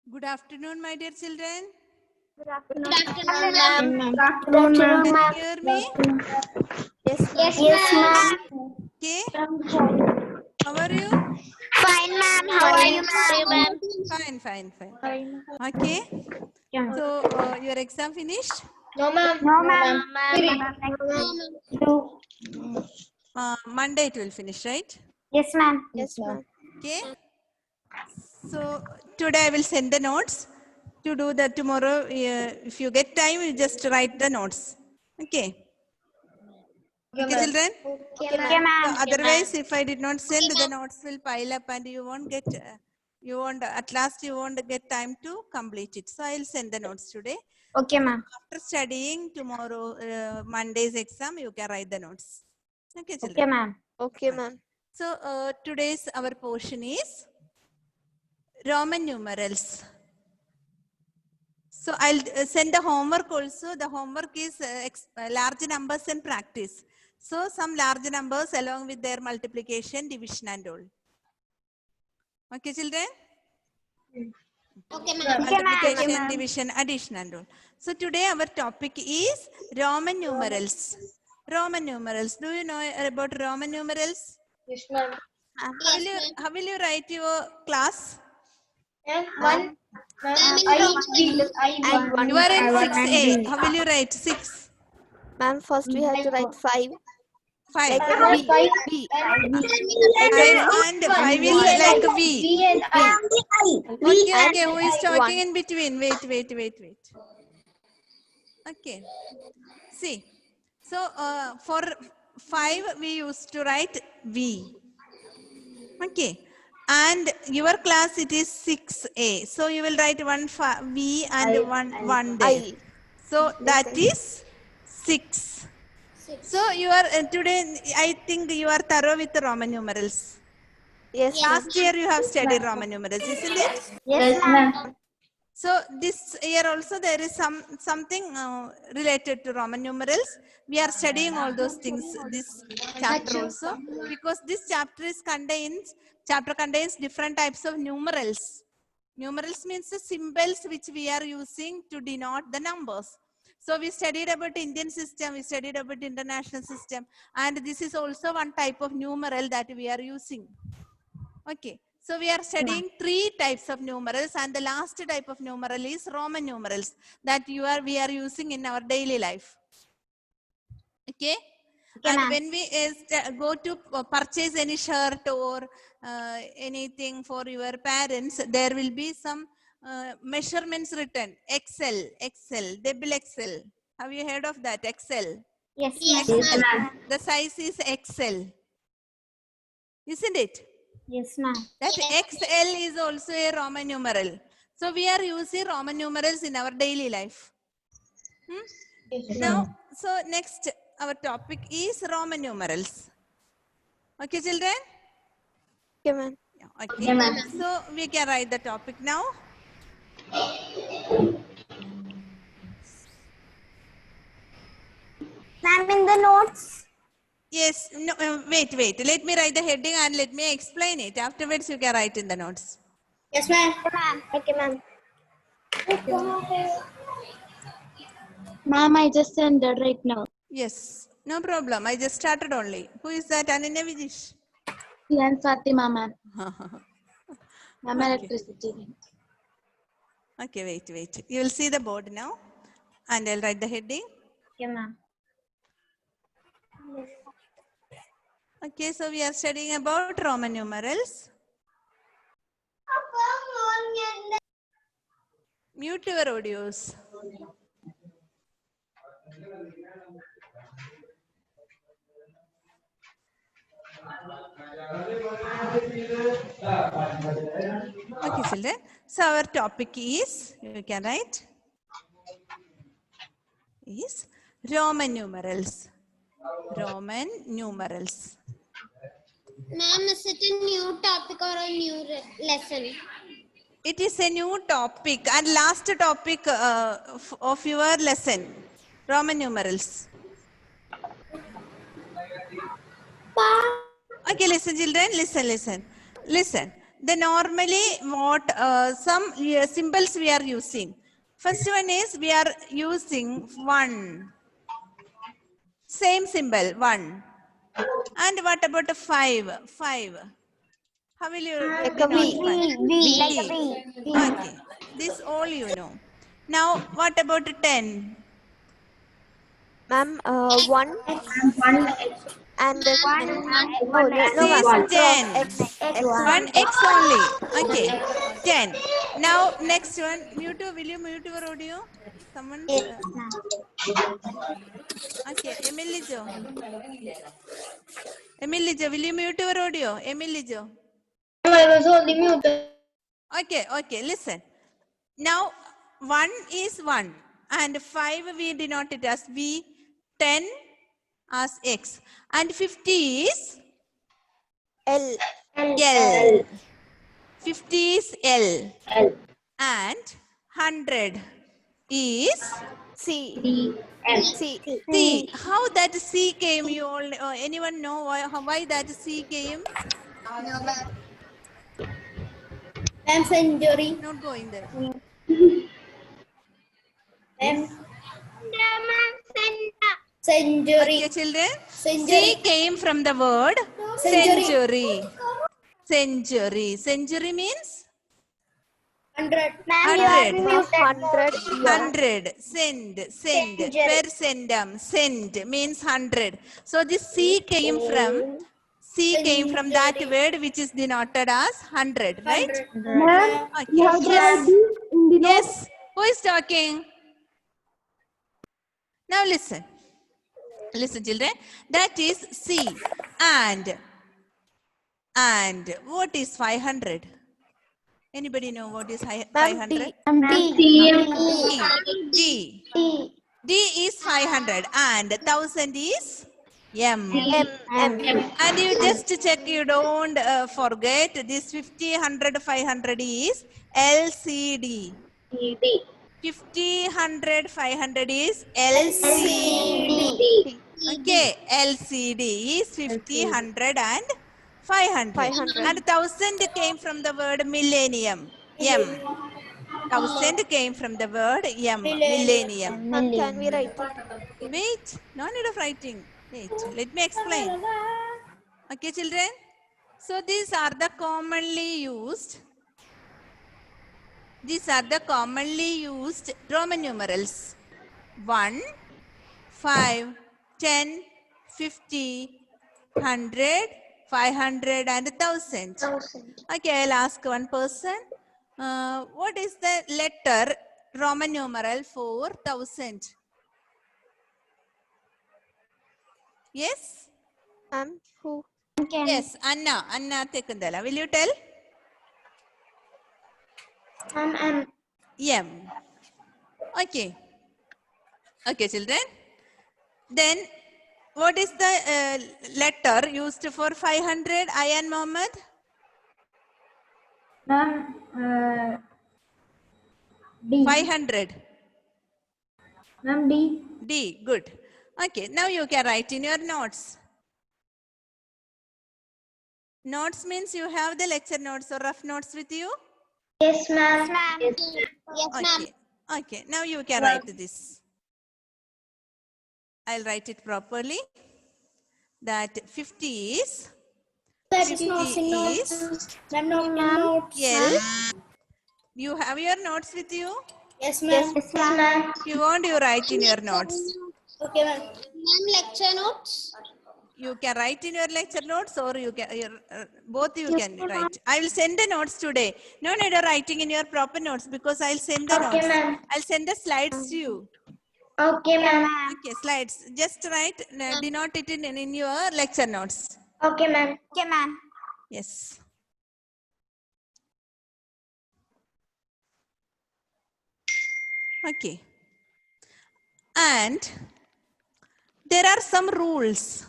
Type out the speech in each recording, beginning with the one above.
Good afternoon, my dear children. Good afternoon, ma'am. Good afternoon, Can ma'am. you hear me? Yes, ma'am. Okay. How are you? Fine, ma'am. How are you, ma'am? Fine. Okay. So, your exam finished? No, ma'am. No, ma'am. Monday it will finish, right? Yes, ma'am. Yes, ma'am. Okay. So, today I will send the notes. To do that tomorrow, if you get time, you just write the notes. Okay. Okay, children? Okay, Okay, ma'am. ma'am. Otherwise, if I did not send, the notes will pile up and you won't get, at last you won't get time to complete it. So I'll send the notes today. Okay, ma'am. After studying tomorrow, Monday's exam, you can write the notes. Okay, Okay, children. ma'am. Okay, ma'am. So today's our portion is Roman numerals. So I'll send the homework also. The homework is large numbers and practice. So some large numbers along with their multiplication, division and all. Okay, children? Okay, ma'am. Multiplication, division, addition and all. So today our topic is Roman numerals. Roman numerals. Do you know about Roman numerals? Yes, ma'am. How will you write your class? One. You are in 6A. How will you write 6? Ma'am, first we have to write 5. 5. Like a B. 5 and 5 is like a V. Okay, who is talking in between? Wait. Okay. See. So, for 5, we used to write V. Okay. And your class, it is 6A. So, you will write one V and one there. I. So, that is 6. So, you are today, I think you are thorough with the Roman numerals. Yes, ma'am. Last year, you have studied Roman numerals, isn't it? Yes, ma'am. So this year also there is something related to Roman numerals. We are studying all those things this chapter also, because this chapter contains different types of numerals. Numerals means the symbols which we are using to denote the numbers. So we studied about Indian system, we studied about international system, and this is also one type of numeral that we are using. Okay. So we are studying 3 types of numerals, and the last type of numeral is Roman numerals that we are using in our daily life. Okay. And when we go to purchase any shirt or anything for your parents, there will be some measurements written. XL, double XL. Have you heard of that? XL. Yes, XL. ma'am. The size is XL. Isn't it? Yes, ma'am. That XL is also a Roman numeral. So we are using Roman numerals in our daily life. Now, so next our topic is Roman numerals. Okay, children? Okay, ma'am. Okay. So we can write the topic now. Ma'am, in the notes. Yes, no, wait. Let me write the heading and let me explain it. Afterwards, you can write in the notes. Yes, ma'am. Okay, ma'am. Ma'am, I just ended right now. Yes, no problem. I just started only. Who is that? Ananya Vijish? And Fatima, ma'am. Ma'am, Okay. electricity. Okay, wait. You will see the board now, and I'll write the heading. Okay, ma'am. Okay, so we are studying about Roman numerals. Mute your audios. Okay, children. So our topic is, you can write, is Roman numerals. Roman numerals. Ma'am, is it a new topic or a new lesson? It is a new topic and last topic of your lesson, Roman numerals. Okay, listen, children, listen. the normally what some symbols we are using. First one is we are using 1. Same symbol 1. And what about 5? 5. How will you Like a denote V. 5? B. Okay. This all you know. Now what about 10? Ma'am, 1 and oh no, no This ma'am. is 10. X 1 X only. Okay. 10. Now next one. Mute. Will you mute your audio? Someone's. Yes, ma'am. Okay. Emilijo. Emilijo, will you mute your audio? Emilijo. I was only muted. Okay. Okay. Listen. Now 1 is 1 and 5 we denote it as V, 10 as X and 50 is L L. 50 is L and 100 is C C C. How that C came? You all anyone know why that C came? Ma'am, century. Not going there. Ma'am. Century. Okay, children. Century. C came from the word Century. Century. Century means 100. Ma'am, you are 100. muted. 100. Send. Per sendum. Send means 100. So this C came from that word which is denoted as 100, right? Ma'am, Okay. Yes. Who is talking? Now listen. Listen, children. That is C. And what is 500? Anybody know what is ma'am 500? D D is 500 and 1000 is M. M And you just check, you don't forget this 50, 100, 500 is LCD. 50, 100, 500 is LCD. D Okay, LCD is 50, 100 and 500. 500. And 1000 came from the word millennium. M. 1000 came from the word M. Millennium. Ma'am, can we write it? Wait, no need of writing. Wait, let me explain. Okay, children. So these are the commonly used. These are the commonly used Roman numerals. 1, 5, 10, 50, 100, 500 and 1000. Okay, I'll ask one person. What is the letter Roman numeral for 1000? Yes? Ma'am, who? Yes, Anna Tekundala. Will you tell? M. Okay. Okay, children. Then, what is the letter used for 500? Ayan Mohammed? Ma'am, D. 500. Ma'am, D. D. Good. Okay, now you can write in your notes. Notes means you have the lecture notes or rough notes with you? Yes, ma'am. Yes, ma'am. Okay. Okay, now you can write this. I'll write it properly. That 50 is That 50 is in notes. is Ma'am, not in notes. L. You have your notes with you? Yes, ma'am. Yes, ma'am. You want you write in your notes. Okay, ma'am. Ma'am, lecture notes. You can write in your lecture notes or you can both you can write. I will send the notes today. No need of writing in your proper notes because I'll send the Okay, notes. ma'am. I'll send the slides to you. Okay, ma'am. Okay, slides. Just write, denote it in your lecture notes. Okay, ma'am. Okay, ma'am. Yes. Okay. And there are some rules.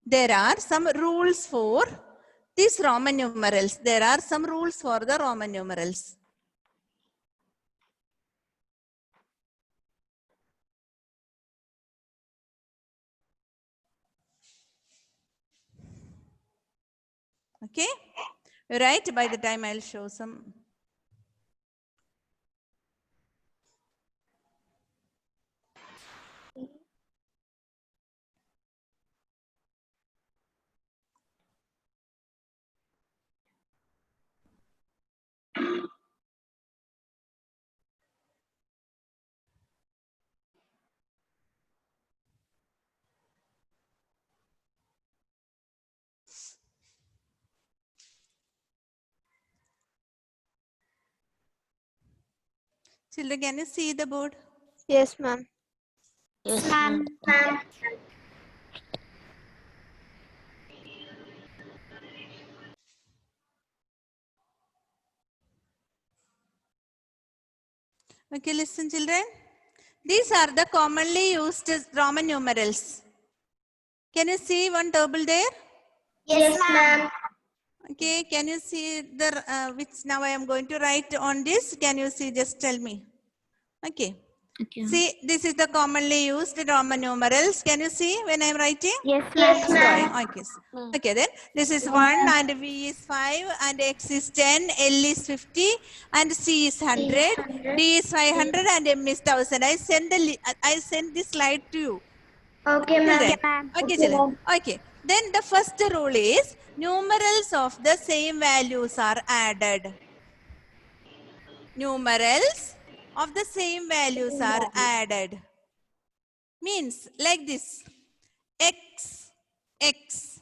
There are some rules for these Roman numerals. There are some rules for the Roman numerals. Okay. Right? By the time I'll show some. Children, can you see the board? Yes, ma'am. Yes, ma'am. Okay, listen, children. These are the commonly used Roman numerals. Can you see one table there? Yes, ma'am. Okay, can you see the which now I am going to write on this? Can you see? Just tell me. Okay. Okay. See, this is the commonly used Roman numerals. Can you see when I am writing? Yes, ma'am. Okay. Okay, then this is 1 and V is 5 and X is 10, L is 50 and C is 100, D is 500 and M is 1000. I send this slide to you. Okay, Children. ma'am. Okay, children. Okay. Then the first rule is numerals of the same values are added. Numerals of the same values are added. Means like this. X, X.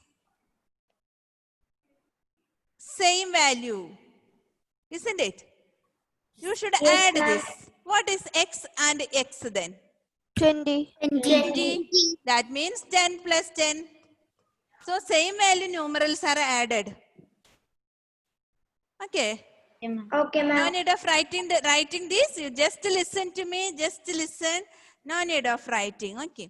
Same value. Isn't it? You should add this. What is X and X then? 20. 20. That means 10 plus 10. So same value numerals are added. Okay. Okay, No ma'am. need of writing this. You just listen to me. Just listen. No need of writing. Okay.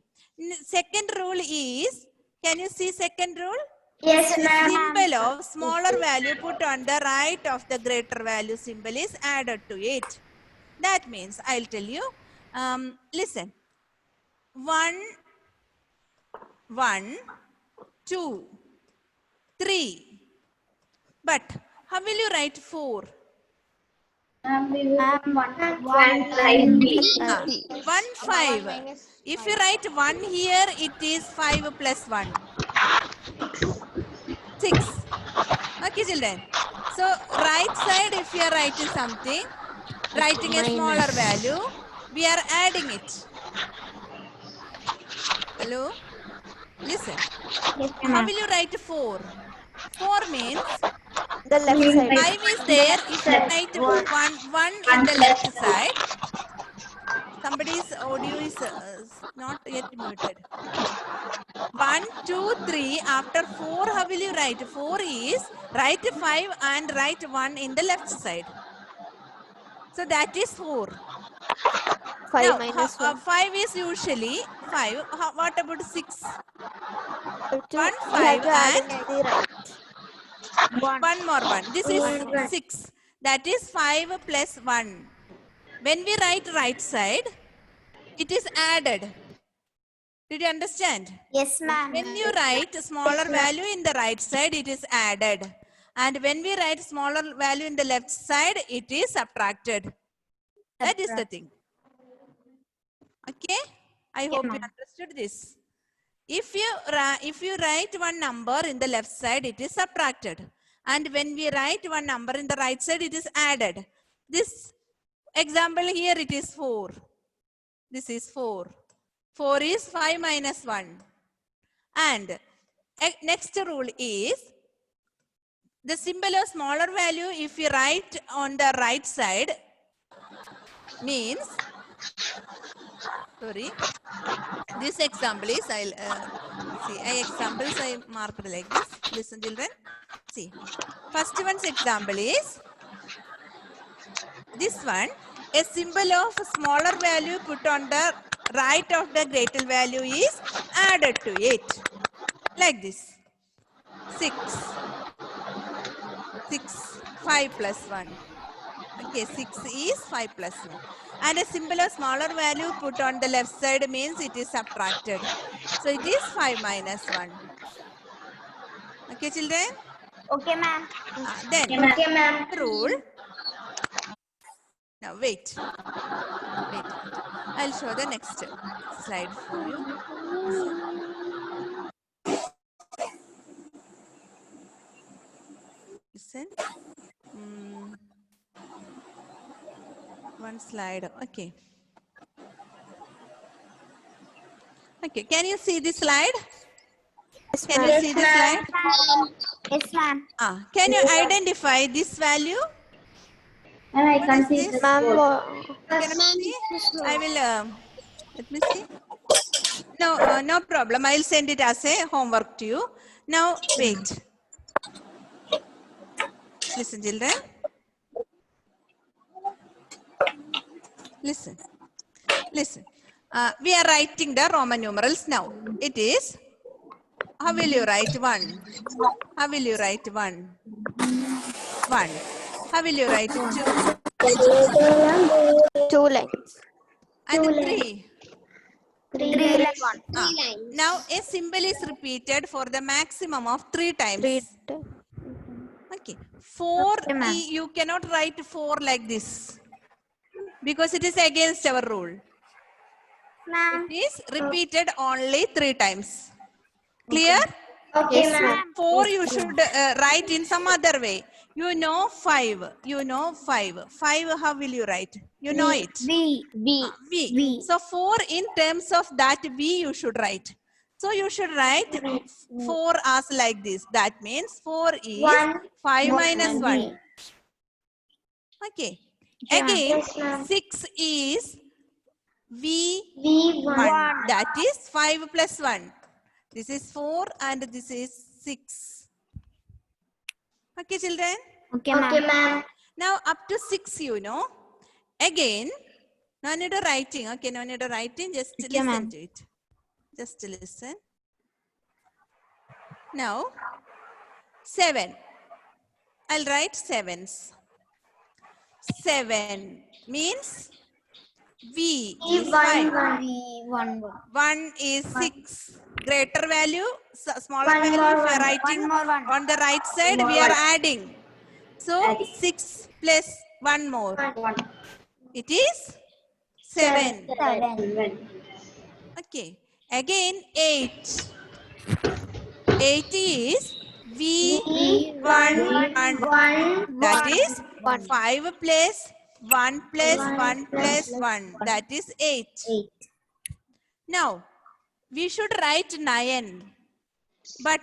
Second rule is, can you see second rule? Yes, The ma'am. symbol of smaller value put on the right of the greater value symbol is added to it. That means, I'll tell you. Listen. 1, 1, 2, 3. But how will you write 4? Ma'am, we will Ma'am, one Ah, 1, 5. If you write 1 here, it is 5 plus 1. 6. Okay, children. So, right side, if you are writing something, writing a smaller value, we are adding it. Hello? Listen. How will you write 4? 4 means The left side. 5 is there. If you write 1 in the left side, somebody's audio is not yet muted. 1, 2, 3. After 4, how will you write? 4 is write 5 and write 1 in the left side. So that is 4. 5 Now, minus 1. 5 is usually 5. What about 6? 1, We have 5 to add and in the right. one more 1. This is 6. That is 5 plus 1. When we write right side, it is added. Did you understand? Yes, ma'am. When you write smaller value in the right side, it is added. And when we write smaller value in the left side, it is subtracted. That is the thing. Okay? I hope you understood this. If you write one number in the left side, it is subtracted. And when we write one number in the right side, it is added. This example here, it is 4. This is 4. 4 is 5 minus 1. And next rule is, the symbol of smaller value, if you write on the right side, means, sorry, this example is, I'll see, examples I marked like this. Listen, children. See, first one's example is this one. A symbol of smaller value put on the right of the greater value is added to it. Like this. 6. 6. 5 plus 1. Okay, 6 is 5 plus 1. And a symbol of smaller value put on the left side means it is subtracted. So it is 5 minus 1. Okay, children? Okay, ma'am. Then Okay, ma'am. rule. Now wait. I'll show the next slide for you. Listen. One slide. Okay. Okay. Can you see this slide? Yes, Can ma'am. you see this slide? Yes, ma'am. Can you identify this value? And I What can't is see this? this Ma'am, board. Cannot see? I will. Let me see. No, no problem. I'll send it as a homework to you. Now wait. Listen, children. Listen. Listen. We are writing the Roman numerals now. It is. How will you write 1? How will you write 1? 1. How will you write 2? 2 lines. And 3. 3 lines. Now a symbol is repeated for the maximum of 3 times. 3. Okay. 4, Okay, ma'am. you cannot write 4 like this because it is against our rule. Ma'am. It is repeated only 3 times. Clear? Okay, Yes, ma'am. ma'am. 4 you should write in some other way. You know 5. You know 5. 5, how will you write? You know it. V. V. So 4 in terms of that V you should write. So you should write 4 as like this. That means 4 is 1. 5 minus 1. Okay. Again, Yes, ma'am. 6 is V1. V1. That is 5 plus 1. This is 4 and this is 6. Okay, children? Okay, ma'am. Now up to 6, you know. Again, no need of writing. Okay, no need of writing. Just listen ma'am. to it. Just listen. Now, 7. I'll write 7s. 7 means V is 5. V1. 1 is 6. Greater value, smaller One value, more if we are one. writing One more one. on the right side, we are adding. So, 6 plus 1 more. 1. It is 7. 7. Okay. Again, 8. 8 is V1. That is 5 plus 1 plus 1 plus 1. That is 8. Now, we should write 9. But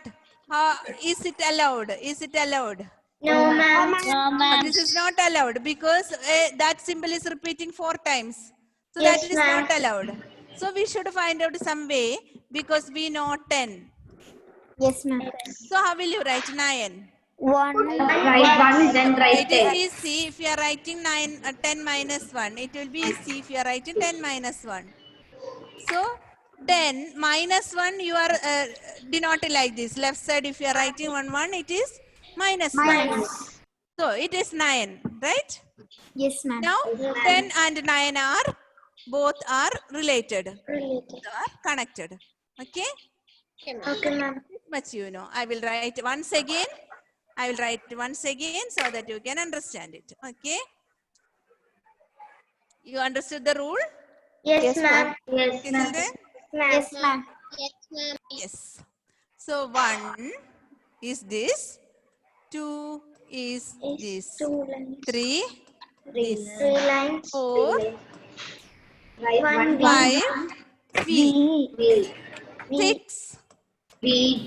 is it allowed? Is it allowed? No, ma'am. This is not allowed because that symbol is repeating 4 times. So Yes, that is ma'am. not allowed. So we should find out some way because we know 10. Yes, ma'am. So how will you write 9? 1. Write 1, then write It 10. is easy if you are writing 10 minus 1. It will be easy if you are writing 10 minus 1. So 10 minus 1 you are denoted like this. Left side if you are writing 1, it is minus 1. So it is 9, right? Yes, ma'am. Now 10 and 9 are both are related. They are connected. Okay? Okay, ma'am. Much you know. I will write once again. I will write once again so that you can understand it. Okay? You understood the rule? Yes, ma'am. Yes, Okay, ma'am. children? Yes, ma'am. Yes. So 1 is this. 2 is this. 2 lines. 3 this. 3 lines. 4 Write 1, 5 V. V. 6 V1.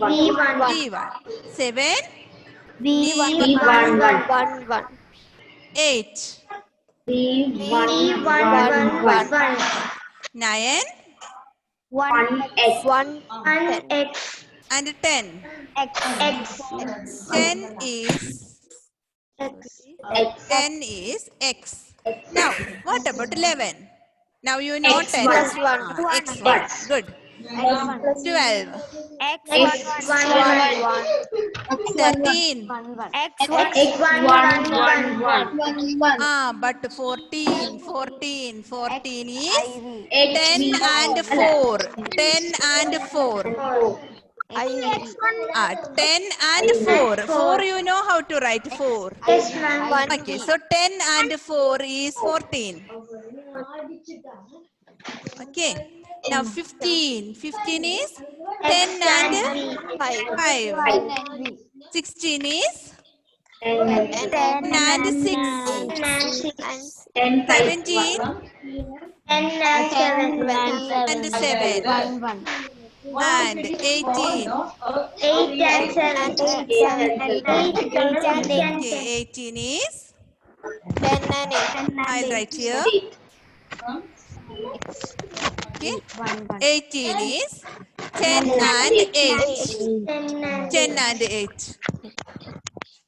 V1. 7 V1. 1, 1. 8 V1. 9 1X. 1, 10. X. and 10. X. 10 is X. 10 is X. Now, what about 11? Now you know X 10. Plus 1. X1. Good. 12. X. 1, 13. But 14. 14 is 10 and 4. 10 and 4. 10 and 4. 4 you know how to write 4. Yes, ma'am. Okay, so 10 and 4 is 14. Okay, now 15. 15 is 10 and 5. 16 is 10 and 6. 10, 17 10 and 7. and 7. And 18. 8 and 7. 8 and 10. Okay, 18 is, 10 and 8. I'll write here. Okay, 18 is 10 and 8. 10 and 8.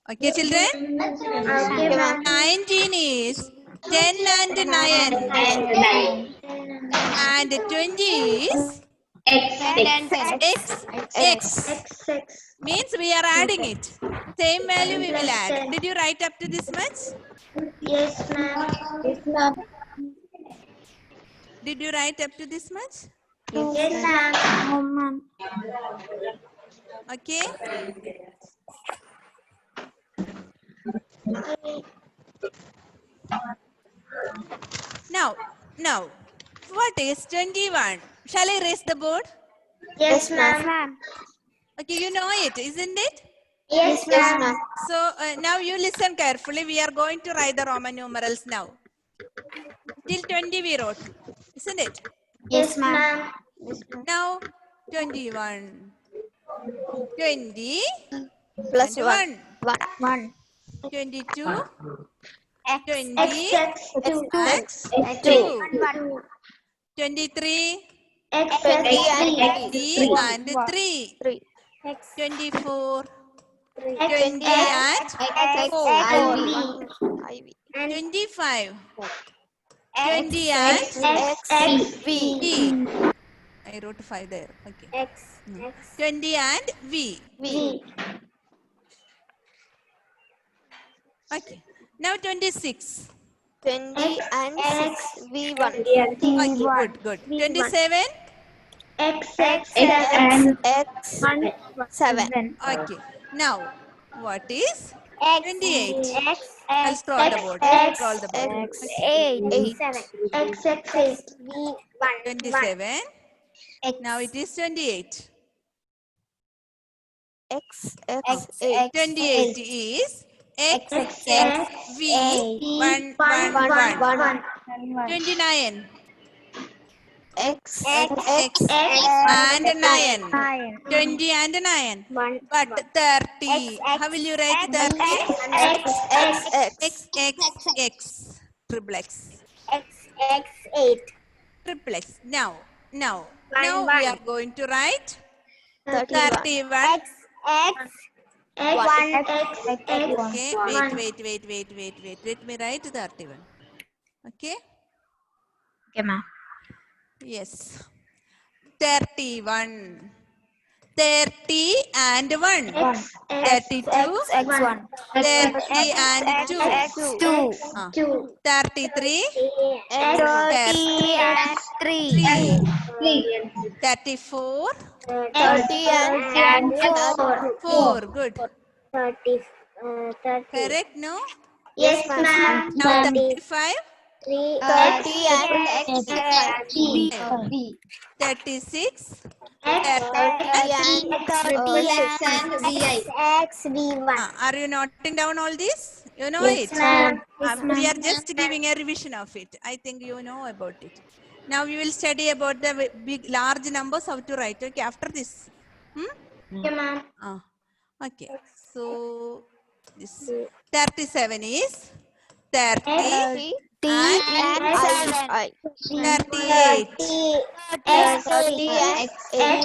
Okay, children. Okay, ma'am. 19 is 10 and 9. and 9. And 20 is X, X. X X. means we are adding it. Same value we will add. Did you write up to this much? Yes, ma'am. Did you write up to this much? Yes, ma'am. Okay. Now, what is 21? Shall I raise the board? Yes, ma'am. Okay, you know it, isn't it? Yes, ma'am. So now you listen carefully. We are going to write the Roman numerals now. Till 20 we wrote, isn't it? Yes, ma'am. Now 21, 20, Plus and 1. 1. 22, X. 20, X. X, 2. 2, 23, X. 20 3 and 3, 3. 24, 20 X. and 4, IV. 25, 20 and V. V. I wrote 5 there. Okay. X. 20 and V. V. Okay. Now 26. 20 and 6. V1. Okay, good. 27. X. and X. 7. Okay. Now, what is 28? X. I'll scroll the board. Scroll the board. X. Okay. 8. X. 27. Now it is 28. X. 8. 28 is X, X, V, 1, 1, 1. 29. X. X, and 9. 20 and 9. But 30. How will you write 30? X, X, X. Triple X. X. 8. Triple X. Now we are going to write 31. X. 1. X. Okay, wait. Let me write 31. Okay? Okay, ma'am. Yes. 31. 30 and 1. 32. 30 and 2. 33. 34. 30 and 4. Good. 30. Correct, no? Yes, ma'am. Now 35. 30 and 36. 30 V1. Are you noting down all this? You know Yes, it? ma'am. We are just giving a revision of it. I think you know about it. Now we will study about the big, large numbers, how to write. Okay, after this. Okay, ma'am. Okay. So this 37 is 30 and I. 38. 30 and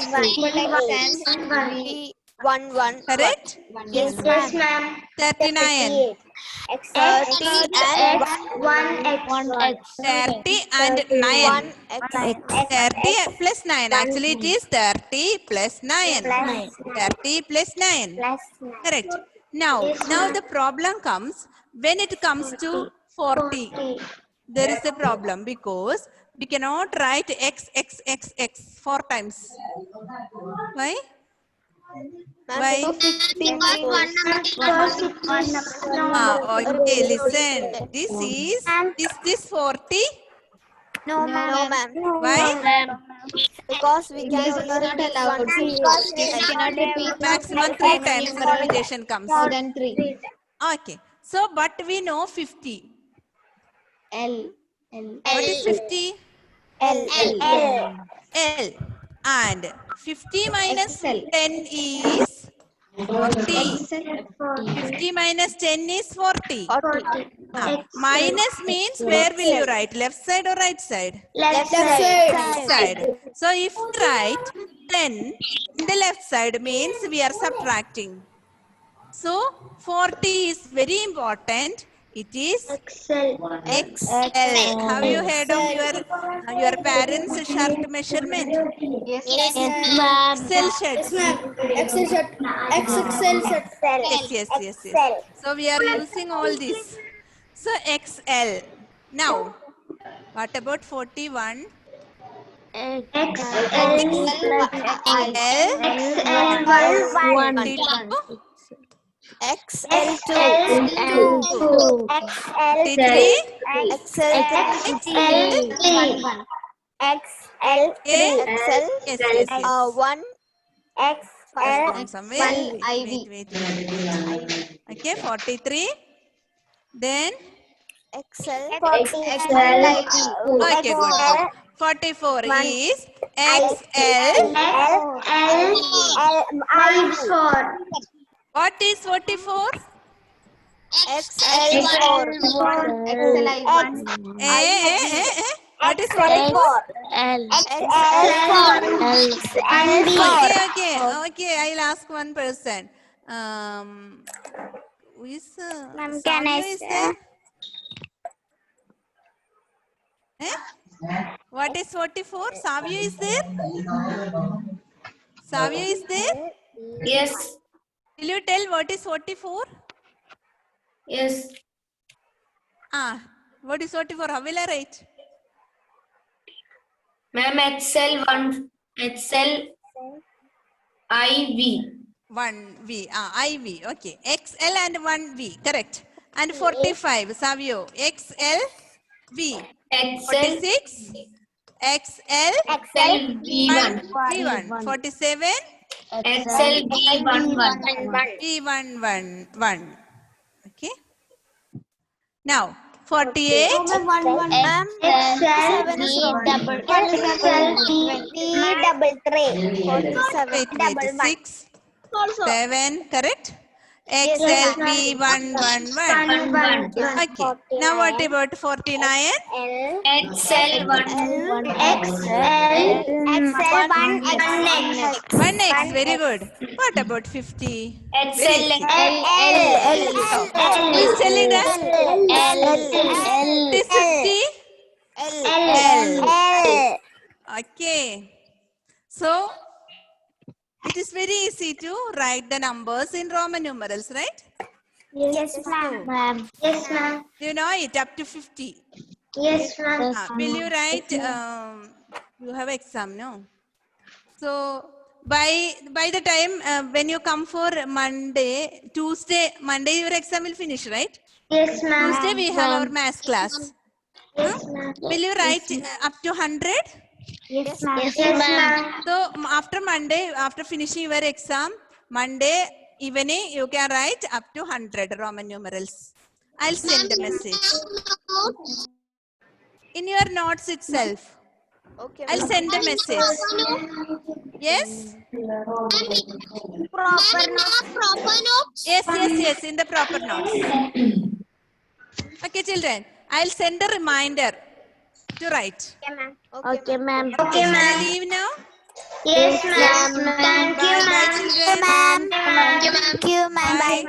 8. 1. Correct? Yes, ma'am. 39. 30 and 30 and 9. 30 plus 9. Actually, it is 30 plus 9. 30 plus 9. Correct. Now the problem comes when it comes to 40. There is a problem because we cannot write x 4 times. Why? Why? Because one number Okay, listen. Is this 40? No, ma'am. Why? Because we can repeat once. Maximum 3 times repetition comes. More than 3. Okay. So, but we know 50. L. What is 50? L. L. And 50 minus 10 is 40. 50 minus 10 is 40. 40. Minus means where will you write? Left side or right side? Left Left side. So if we write 10 in the left side means we are subtracting. So 40 is very important. It is XL. Have you heard of your parents' shirt measurement? Yes, ma'am. XL shirts. XXL set. Yes. So we are using all this. So XL. Now, what about 41? L. XL2. Yes. 1. Wait. Okay, 43. Then, XL. okay, good. 44 is XL. What is 44? XL4. What is 44? Okay. I'll ask one person. Who is can I Savio is there? What is 44? Savio is there? Savio is there? Yes. Will you tell what is 44? Yes. What is 44? How will I write? Ma'am, XL1, XL IV. 1V. IV. Okay. XL and 1V. Correct. And 45. Savio. XLV. XL 46. XL V1. V1. 47. XL V11. V111. Okay. Now 48. Ma'am, 7 is wrong. 47. Wait. 6. 7. Correct. XLV111. Okay. Now what about 49? XL1. 1x. Very good. What about 50? XL. Who is telling us? It is 50? Okay. So, it is very easy to write the numbers in Roman numerals, right? Yes, ma'am. Yes, ma'am. You know it up to 50. Yes, ma'am. Will you write? You have exam, no? So by the time when you come for Monday, Monday your exam will finish, right? Yes, ma'am. Tuesday we have our maths class. Yes, ma'am. Will you write up to 100? Yes, ma'am. Yes, ma'am. So after Monday, after finishing your exam, Monday evening you can write up to 100 Roman numerals. I'll send a message in your notes itself. Okay. I'll send a message. Yes? Proper notes. Yes, in the proper notes. Okay, children. I'll send a reminder to write. Okay, ma'am. Shall I leave now? Yes, ma'am. Thank you, Bye, ma'am. children. Thank you, ma'am. Bye.